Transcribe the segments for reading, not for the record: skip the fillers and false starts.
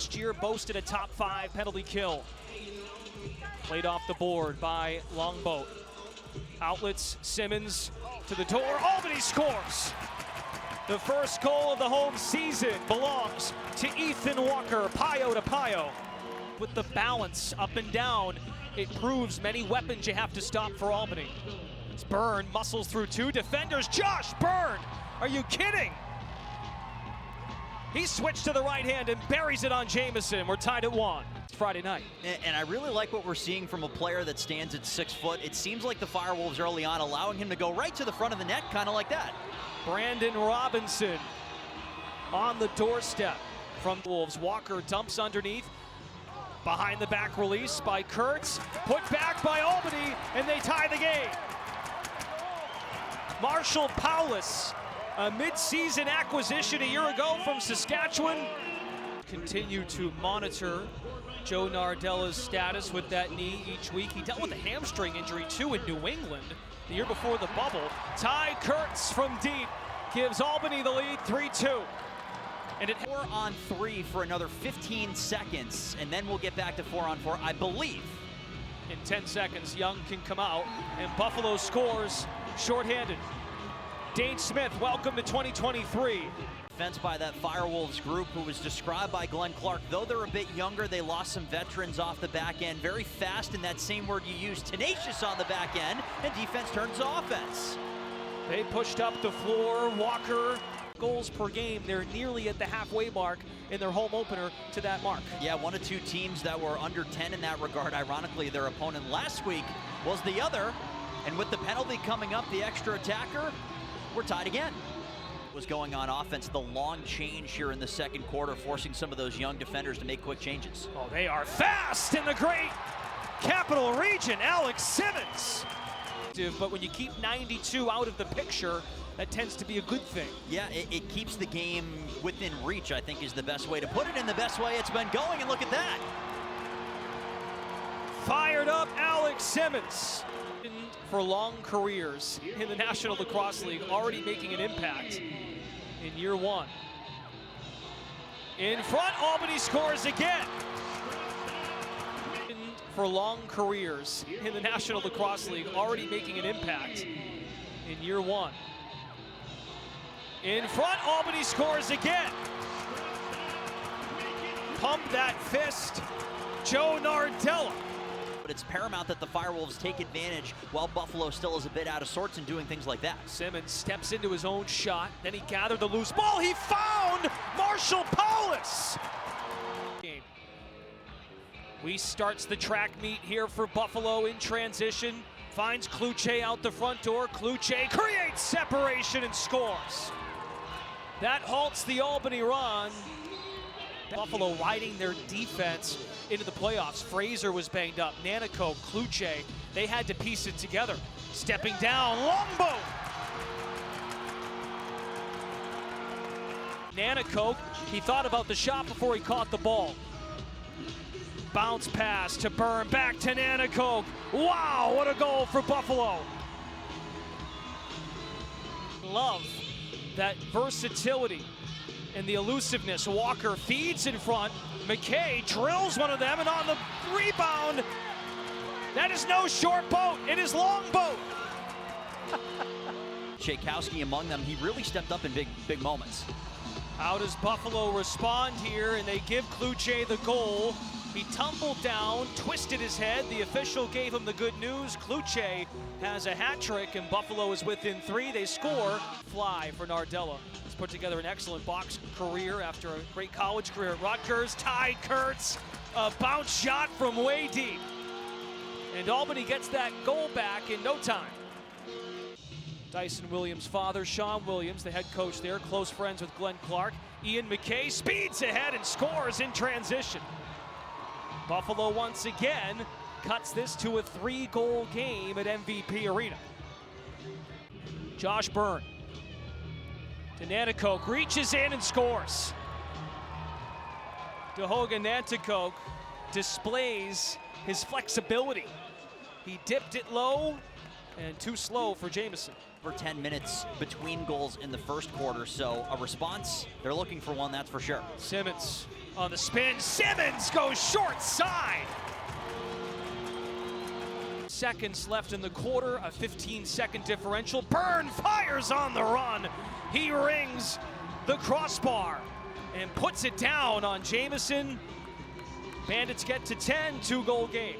last year boasted a top 5 penalty kill. Played off the board by Longboat. Outlets, Simmons to the door. Albany scores! The first goal of the home season belongs to Ethan Walker, Pio to Pio. With the balance up and down, it proves many weapons you have to stop for Albany. It's Byrne, muscles through 2 defenders. Josh Byrne, are you kidding? He switched to the right hand and buries it on Jamison. We're tied at 1. It's Friday night. And I really like what we're seeing from a player that stands at 6 foot. It seems like the Firewolves early on allowing him to go right to the front of the net, kind of like that. Brandon Robinson on the doorstep from Wolves. Walker dumps underneath. Behind the back release by Kurtz. Put back by Albany, and they tie the game. Marshall Paulus, a mid-season acquisition a year ago from Saskatchewan. Continue to monitor Joe Nardella's status with that knee each week. He dealt with a hamstring injury too in New England the year before the bubble. Ty Kurtz from deep gives Albany the lead, 3-2. And 4-on-3 for another 15 seconds, and then we'll get back to 4-on-4, I believe. In 10 seconds, Young can come out, and Buffalo scores shorthanded. Dane Smith, welcome to 2023. Defense by that Firewolves group who was described by Glenn Clark. Though they're a bit younger, they lost some veterans off the back end. Very fast in that same word you used, tenacious on the back end, and defense turns to offense. They pushed up the floor. Walker, goals per game. They're nearly at the halfway mark in their home opener to that mark. Yeah, 1 of 2 teams that were under 10 in that regard. Ironically, their opponent last week was the other. And with the penalty coming up, the extra attacker, we're tied again. Was going on offense, the long change here in the second quarter, forcing some of those young defenders to make quick changes. Oh, they are fast in the great Capital Region. Alex Simmons. But when you keep 92 out of the picture, that tends to be a good thing. Yeah, it keeps the game within reach, I think is the best way to put it, and the best way it's been going, and look at that. Fired up Alex Simmons. For long careers in the National Lacrosse League, already making an impact in year 1. In front, Albany scores again. For long careers in the National Lacrosse League, already making an impact in year 1. In front, Albany scores again. Pump that fist, Joe Nardella. But it's paramount that the Firewolves take advantage while Buffalo still is a bit out of sorts and doing things like that. Simmons steps into his own shot, then he gathered the loose ball. He found Marshall Paulus. We starts the track meet here for Buffalo in transition. Finds Cloutier out the front door. Cloutier creates separation and scores. That halts the Albany run. Buffalo riding their defense into the playoffs. Fraser was banged up. Nanico, Cloutier, they had to piece it together. Stepping down, Longboat. Nanico, he thought about the shot before he caught the ball. Bounce pass to Byrne, back to Nanico. Wow, what a goal for Buffalo. Love that versatility and the elusiveness. Walker feeds in front. McKay drills one of them, and on the rebound, that is no short boat, it is Longboat. Tchaikovsky among them, he really stepped up in big moments. How does Buffalo respond here? And they give Cloutier the goal. He tumbled down, twisted his head. The official gave him the good news. Cloutier has a hat trick, and Buffalo is within 3. They score. Fly for Nardella. He's put together an excellent box career after a great college career at Rutgers. Ty Kurtz, a bounce shot from way deep. And Albany gets that goal back in no time. Dyson Williams' father, Sean Williams, the head coach there, close friends with Glenn Clark. Ian McKay speeds ahead and scores in transition. Buffalo once again cuts this to a 3-goal game at MVP Arena. Josh Byrne to Nanticoke, reaches in and scores. Dehoga Nanticoke displays his flexibility. He dipped it low and too slow for Jamison. For 10 minutes between goals in the first quarter, so a response, they're looking for one, that's for sure. Simmons on the spin. Simmons goes short side. Seconds left in the quarter, a 15-second differential. Byrne fires on the run. He rings the crossbar and puts it down on Jamison. Bandits get to 10, 2-goal game.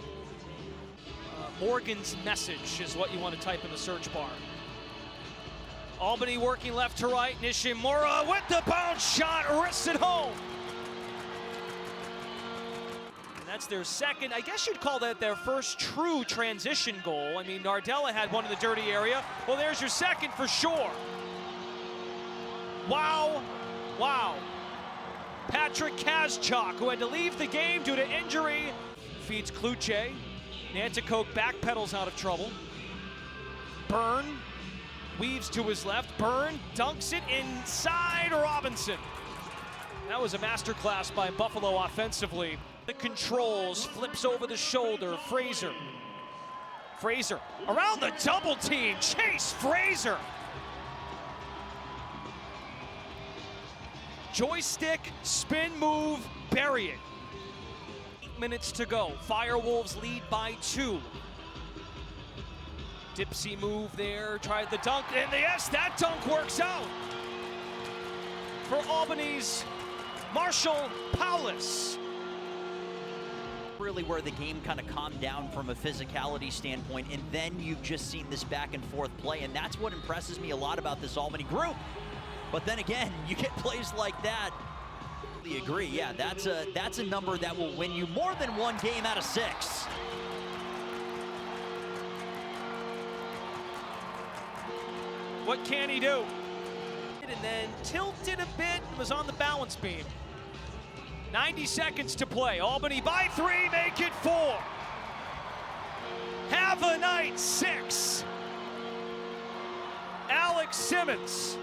Morgan's message is what you want to type in the search bar. Albany working left to right. Nishimura with the bounce shot, wrists it home. And that's their second, I guess you'd call that their first true transition goal. I mean, Nardella had one in the dirty area. Well, there's your second for sure. Wow, wow. Patrick Kazchuk, who had to leave the game due to injury, feeds Cloutier. Nanticoke backpedals out of trouble. Byrne weaves to his left. Byrne dunks it inside Robinson. That was a masterclass by Buffalo offensively. The controls, flips over the shoulder. Fraser around the double team. Chase Fraser. Joystick, spin move, bury it. 8 minutes to go. Firewolves lead by 2. Dipsy move there, tried the dunk, and yes, that dunk works out for Albany's Marshall Paulus. Really where the game kind of calmed down from a physicality standpoint, and then you've just seen this back and forth play, and that's what impresses me a lot about this Albany group. But then again, you get plays like that. I agree, yeah, that's a number that will win you more than one game out of 6. What can he do? And then tilted a bit and was on the balance beam. 90 seconds to play. Albany by 3, make it 4. Have a night, 6. Alex Simmons.